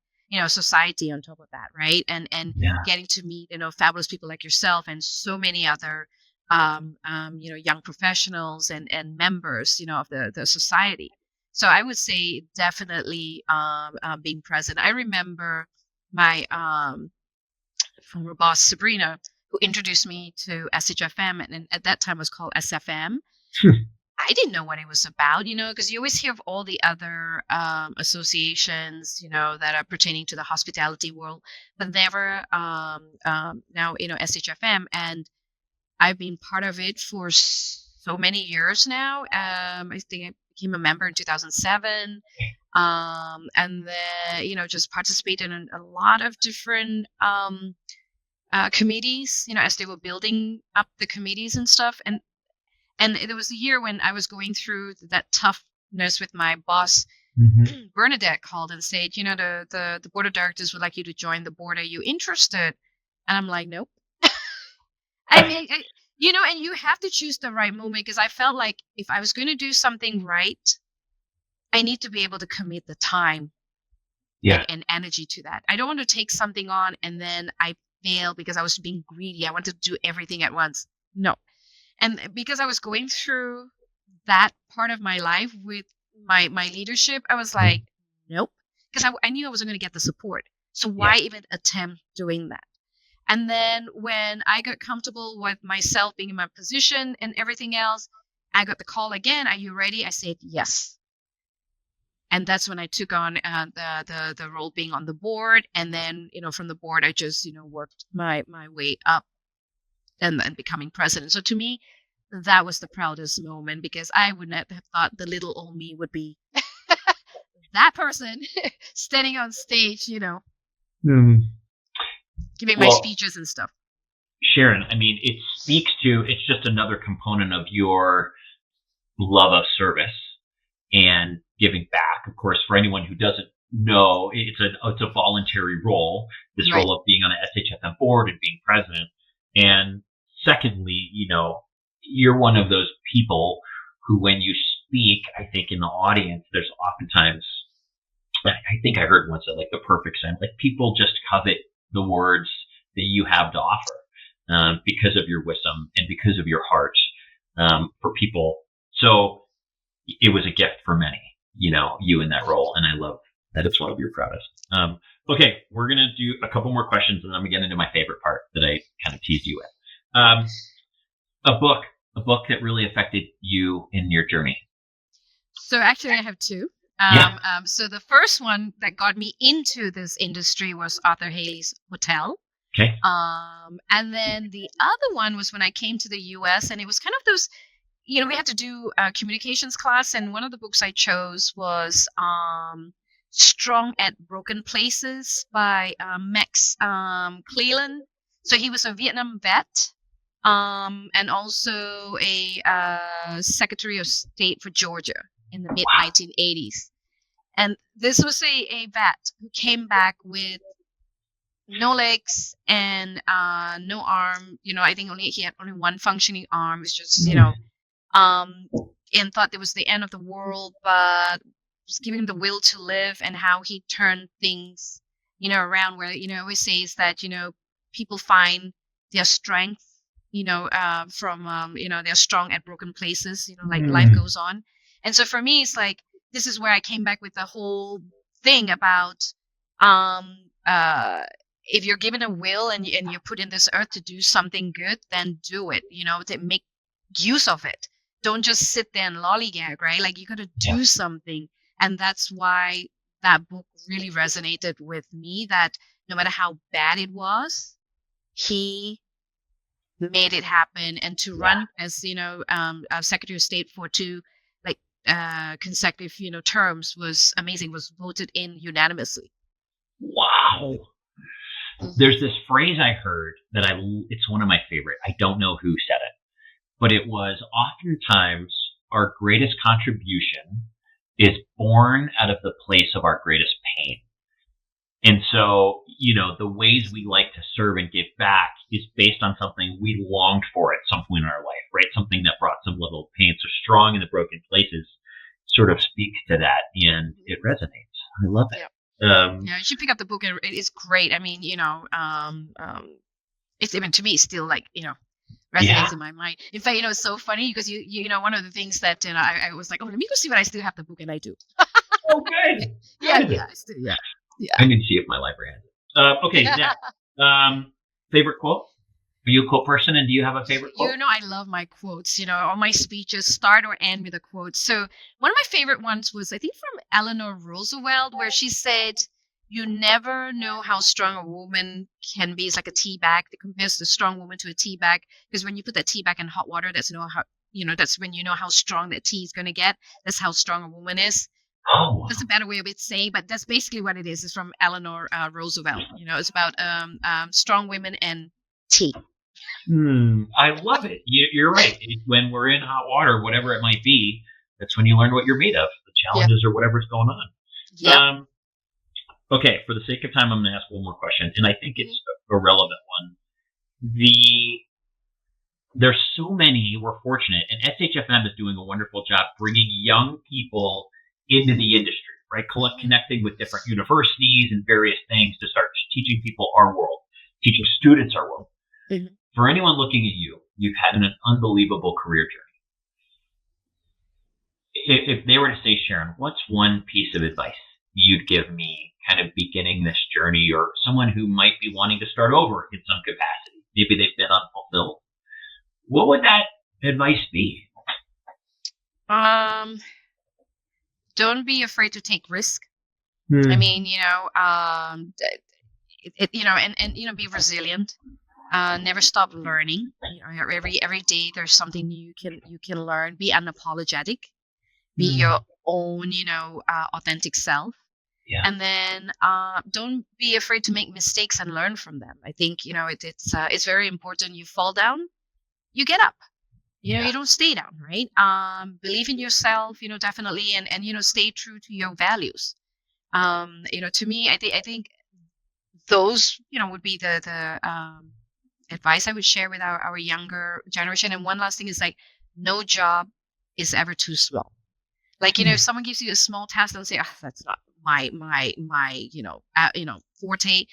society on top of that, right? And getting to meet, fabulous people like yourself and so many other, young professionals and members, of the society. So I would say definitely being present. I remember my former boss, Sabrina, who introduced me to SHFM, and at that time it was called SFM. I didn't know what it was about, because you always hear of all the other associations, that are pertaining to the hospitality world, but never now, SHFM. And I've been part of it for so many years now. I think I became a member in 2007. And then, just participated in a lot of different committees, as they were building up the committees and stuff. And there was a year when I was going through that toughness with my boss. Bernadette called and said, the board of directors would like you to join the board. Are you interested? And I'm like, nope. I mean, and you have to choose the right moment, because I felt like if I was going to do something right, I need to be able to commit the time and energy to that. I don't want to take something on and then I fail because I was being greedy. I wanted to do everything at once. No. And because I was going through that part of my life with my leadership, I was like, nope, because I knew I wasn't going to get the support. So why even attempt doing that? And then when I got comfortable with myself being in my position and everything else, I got the call again. Are you ready? I said, yes. And that's when I took on the role being on the board. And then, from the board, I just, worked my way up and becoming president. So to me, that was the proudest moment, because I would not have thought the little old me would be that person standing on stage, giving my speeches and stuff. Sharon, I mean, it's just another component of your love of service and giving back. Of course, for anyone who doesn't know, it's a voluntary role, this role of being on the SHFM board and being president. And secondly, you're one of those people who, when you speak, I think in the audience, there's oftentimes, I think I heard once that, like, the perfect sense, like, people just covet the words that you have to offer because of your wisdom and because of your heart for people. So it was a gift for many, you in that role. And I love that it's one of your proudest. Okay, we're going to do a couple more questions, and then I'm going to get into my favorite part that I kind of teased you with. A book that really affected you in your journey. So actually, I have two. So the first one that got me into this industry was Arthur Haley's Hotel. Okay. And then the other one was when I came to the US, and it was kind of those, we had to do a communications class, and one of the books I chose was Strong at Broken Places by Max Cleland. So he was a Vietnam vet. And also a Secretary of State for Georgia in the mid-1980s. And this was a vet who came back with no legs and no arm. I think he had only one functioning arm. It's just um, and thought it was the end of the world, but just giving him the will to live and how he turned things, around. Where always says that people find their strength, from they're strong at broken places. Like life goes on, and so for me, it's like this is where I came back with the whole thing about um if you're given a will and you're put in this earth to do something good, then do it, to make use of it. Don't just sit there and lollygag, right? Like you got to do something. And that's why that book really resonated with me, that no matter how bad it was, he made it happen. And to run as, Secretary of State for 2 consecutive, terms was amazing, was voted in unanimously. Wow. There's this phrase I heard that it's one of my favorite. I don't know who said it, but it was oftentimes our greatest contribution is born out of the place of our greatest pain. And so, the ways we like to serve and give back is based on something we longed for at some point in our life, right? Something that brought some level of pain. So strong in the broken places sort of speaks to that, and it resonates. I love it. You should pick up the book. It's great. I mean, it's even to me still like, resonates in my mind. In fact, it's so funny because one of the things that I was like, oh, let me go see what I still have the book, and I do. Oh, good. I still, I need to see if my library has it. Okay, Zach. Favorite quote? Are you a quote person, and do you have a favorite quote? I love my quotes. All my speeches start or end with a quote. So one of my favorite ones was, I think, from Eleanor Roosevelt, where she said, "You never know how strong a woman can be." It's like a tea bag. It compares the strong woman to a tea bag, because when you put that tea bag in hot water, that's that's when you know how strong that tea is going to get. That's how strong a woman is. Oh, that's a better way of it saying, but that's basically what it is. It's from Eleanor Roosevelt. It's about strong women and tea. I love it. You're right. When we're in hot water, whatever it might be, that's when you learn what you're made of, the challenges or whatever's going on. Yeah. Okay, for the sake of time, I'm going to ask one more question, and I think it's a relevant one. There's so many, we're fortunate, and SHFM is doing a wonderful job bringing young people into the industry, right? Connecting with different universities and various things to start teaching people our world, teaching students our world. Mm-hmm. For anyone looking at you, you've had an unbelievable career journey. If they were to say, Sharon, what's one piece of advice you'd give me kind of beginning this journey, or someone who might be wanting to start over in some capacity? Maybe they've been unfulfilled. What would that advice be? Don't be afraid to take risk. I mean, be resilient. Never stop learning. Every day there's something new you can learn. Be unapologetic. Be your own, authentic self. Yeah. And then don't be afraid to make mistakes and learn from them. I think it's very important. You fall down, you get up. You don't stay down, right? Believe in yourself, definitely, and stay true to your values. To me, I think those would be the advice I would share with our younger generation. And one last thing is, like, no job is ever too small. Like, if someone gives you a small task, they'll say, that's not my forte.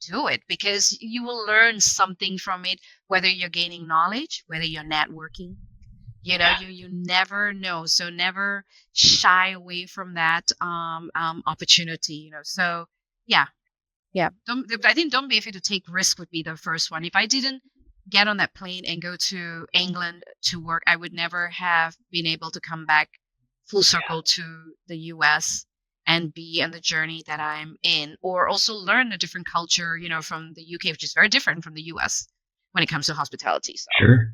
Do it, because you will learn something from it, whether you're gaining knowledge, whether you're networking. You never know. So never shy away from that opportunity. So yeah. I think don't be afraid to take risk would be the first one. If I didn't get on that plane and go to England to work, I would never have been able to come back full circle to the US and be in the journey that I'm in, or also learn a different culture, from the UK, which is very different from the US when it comes to hospitality. So. Sure.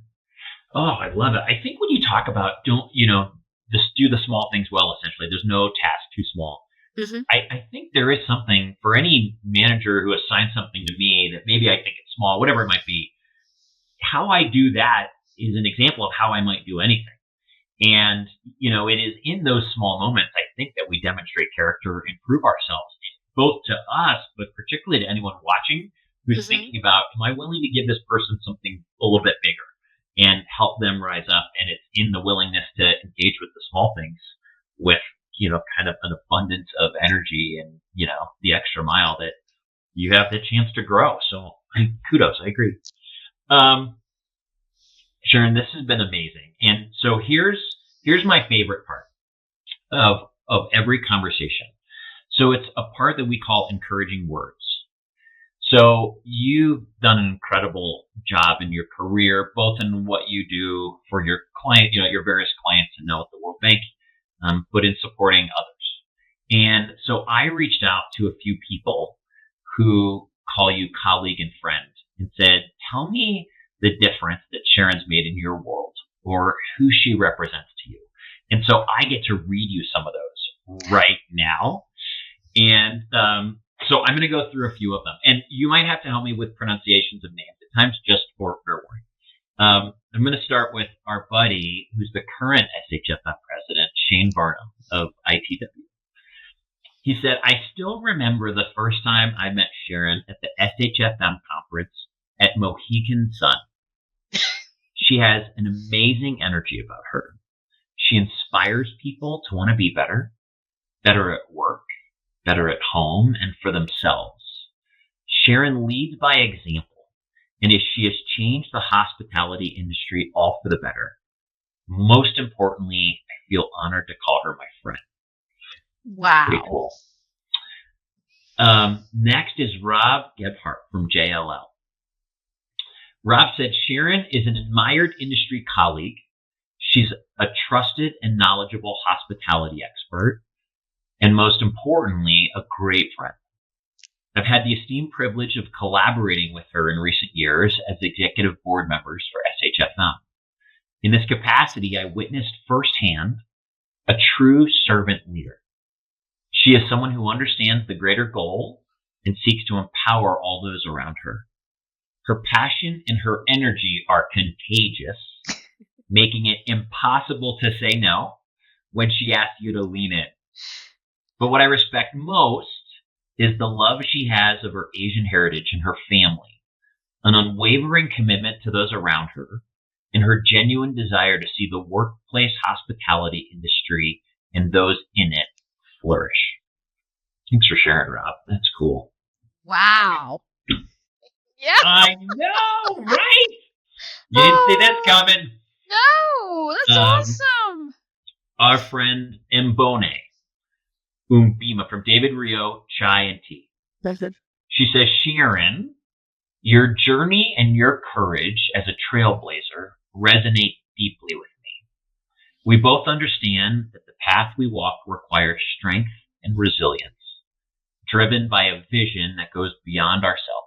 Oh, I love it. I think when you talk about just do the small things well, essentially, there's no task too small. Mm-hmm. I think there is something for any manager who assigns something to me that maybe I think it's small, whatever it might be. How I do that is an example of how I might do anything. And, it is in those small moments, I think, that we demonstrate character, improve ourselves, both to us, but particularly to anyone watching. who's thinking about, am I willing to give this person something a little bit bigger and help them rise up? And it's in the willingness to engage with the small things with, kind of an abundance of energy and, the extra mile that you have the chance to grow. So kudos. I agree. Sharon, this has been amazing. And so here's my favorite part of every conversation. So it's a part that we call encouraging words. So you've done an incredible job in your career, both in what you do for your client, your various clients and now at the World Bank, but in supporting others. And so I reached out to a few people who call you colleague and friend and said, tell me the difference that Sharon's made in your world or who she represents to you. And so I get to read you some of those right now. And so I'm going to go through a few of them. And you might have to help me with pronunciations of names at times, just for fair warning. I'm going to start with our buddy, who's the current SHFM president, Shane Barnum of ITW. He said, I still remember the first time I met Sharon at the SHFM conference at Mohegan Sun. She has an amazing energy about her. She inspires people to want to be better at work, better at home, and for themselves. Sharon leads by example, and as she has changed the hospitality industry all for the better. Most importantly, I feel honored to call her my friend. Wow. Pretty cool. Next is Rob Gebhardt from JLL. Rob said, Sharon is an admired industry colleague. She's a trusted and knowledgeable hospitality expert. And most importantly, a great friend. I've had the esteemed privilege of collaborating with her in recent years as executive board members for SHFM. In this capacity, I witnessed firsthand a true servant leader. She is someone who understands the greater goal and seeks to empower all those around her. Her passion and her energy are contagious, making it impossible to say no when she asks you to lean in. But what I respect most is the love she has of her Asian heritage and her family, an unwavering commitment to those around her, and her genuine desire to see the workplace hospitality industry and those in it flourish. Thanks for sharing, Rob. That's cool. Wow. Yeah. I know, right? You didn't see this coming. No, that's awesome. Our friend Mbone Umbima from David Rio Chai and Tea. That's it. She says, Sharon, your journey and your courage as a trailblazer resonate deeply with me. We both understand that the path we walk requires strength and resilience, driven by a vision that goes beyond ourselves.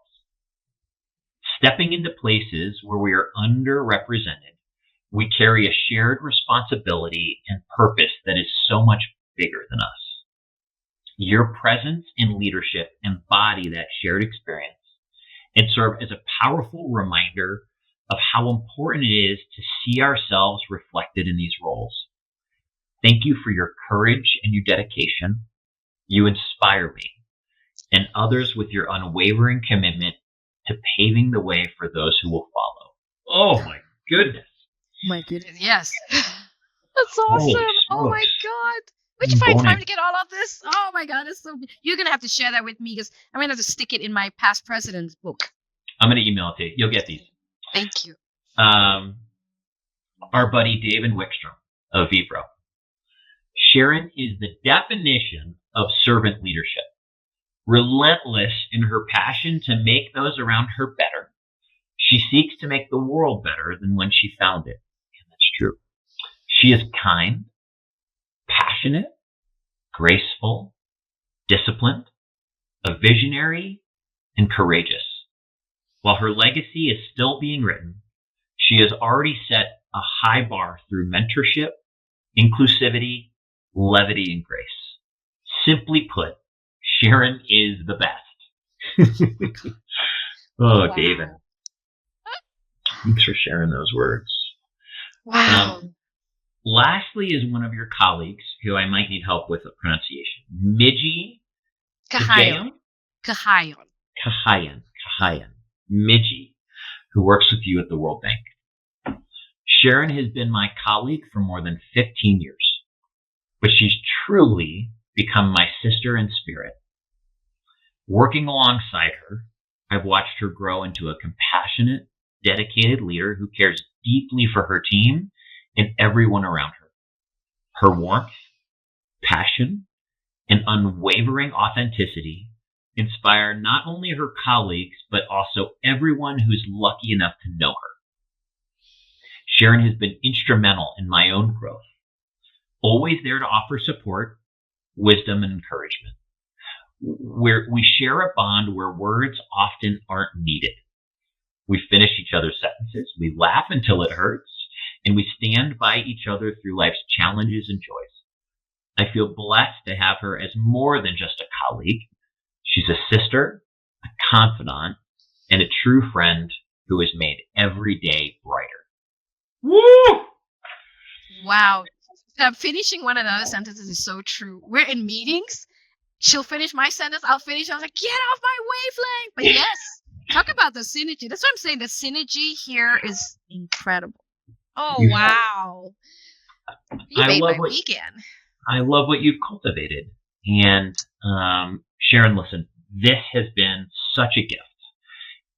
Stepping into places where we are underrepresented, we carry a shared responsibility and purpose that is so much bigger than us. Your presence and leadership embody that shared experience and serve as a powerful reminder of how important it is to see ourselves reflected in these roles. Thank you for your courage and your dedication. You inspire me and others with your unwavering commitment to paving the way for those who will follow. Oh my goodness. My goodness. Yes. That's awesome. Oh my God. Where'd you find time to get all of this? Oh my God. It's so. You're going to have to share that with me because I'm going to have to stick it in my past president's book. I'm going to email it to you. You'll get these. Thank you. Our buddy David Wickstrom of Vibro. Sharon is the definition of servant leadership. Relentless in her passion to make those around her better. She seeks to make the world better than when she found it. And that's true. She is kind, passionate, graceful, disciplined, a visionary, and courageous. While her legacy is still being written, she has already set a high bar through mentorship, inclusivity, levity, and grace. Simply put, Sharon is the best. Oh, wow. David. Thanks for sharing those words. Wow. Lastly is one of your colleagues who I might need help with a pronunciation. Miji Kahayan. Kahayan. Hayan, Midgie, who works with you at the World Bank. Sharon has been my colleague for more than 15 years, but she's truly become my sister in spirit. Working alongside her, I've watched her grow into a compassionate, dedicated leader who cares deeply for her team and everyone around her. Her warmth, passion, and unwavering authenticity inspire not only her colleagues, but also everyone who's lucky enough to know her. Sharon has been instrumental in my own growth, always there to offer support, wisdom, and encouragement. We share a bond where words often aren't needed. We finish each other's sentences, we laugh until it hurts, and we stand by each other through life's challenges and joys. I feel blessed to have her as more than just a colleague. She's a sister, a confidant, and a true friend who has made every day brighter. Woo! Wow. Finishing one another's sentences is so true. We're in meetings. She'll finish my sentence. I'll finish. I was like, get off my wavelength. But yes, talk about the synergy. That's what I'm saying. The synergy here is incredible. Oh, wow. You made my weekend. I love what you've cultivated. And Sharon, listen, this has been such a gift.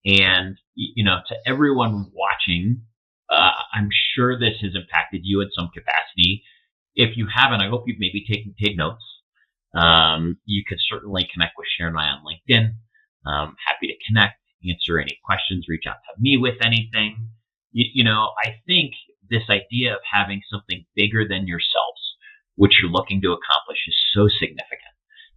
And, to everyone watching, I'm sure this has impacted you in some capacity. If you haven't, I hope you've maybe take notes. You could certainly connect with Sharon and I on LinkedIn. Happy to connect, answer any questions, reach out to me with anything. I think this idea of having something bigger than yourselves, which you're looking to accomplish, is so significant.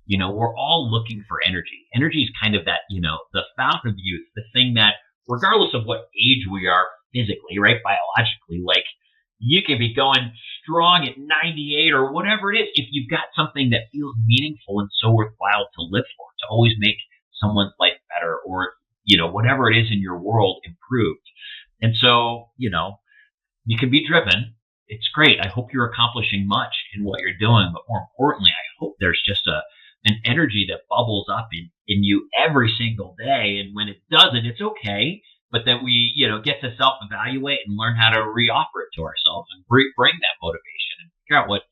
We're all looking for energy. Energy is kind of that, the fountain of youth, the thing that, regardless of what age we are physically, right, biologically, like, you can be going strong at 98 or whatever it is if you've got something that feels meaningful and so worthwhile to live for, to always make someone's life better, or, whatever it is in your world improved. And so, you can be driven. It's great. I hope you're accomplishing much in what you're doing, but more importantly, I hope there's just an energy that bubbles up in you every single day. And when it doesn't, it's okay. But that we, get to self-evaluate and learn how to re-offer it to ourselves and bring that motivation and figure out what,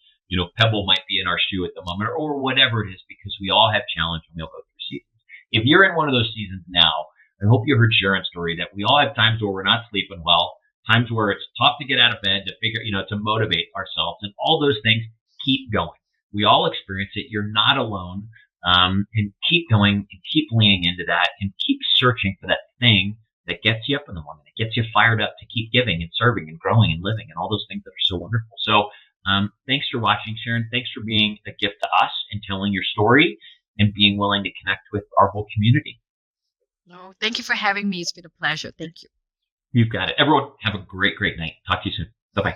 pebble might be in our shoe at the moment, or whatever it is, because we all have challenge and we all go through seasons. If you're in one of those seasons now, I hope you heard Sharon's story that we all have times where we're not sleeping well, times where it's tough to get out of bed, to figure, to motivate ourselves, and all those things. Keep going. We all experience it. You're not alone. And keep going and keep leaning into that and keep searching for that thing that gets you up in the morning, that gets you fired up to keep giving and serving and growing and living and all those things that are so wonderful. So thanks for watching, Sharon. Thanks for being a gift to us and telling your story and being willing to connect with our whole community. No, thank you for having me. It's been a pleasure. Thank you. You've got it. Everyone, have a great, great night. Talk to you soon. Bye-bye.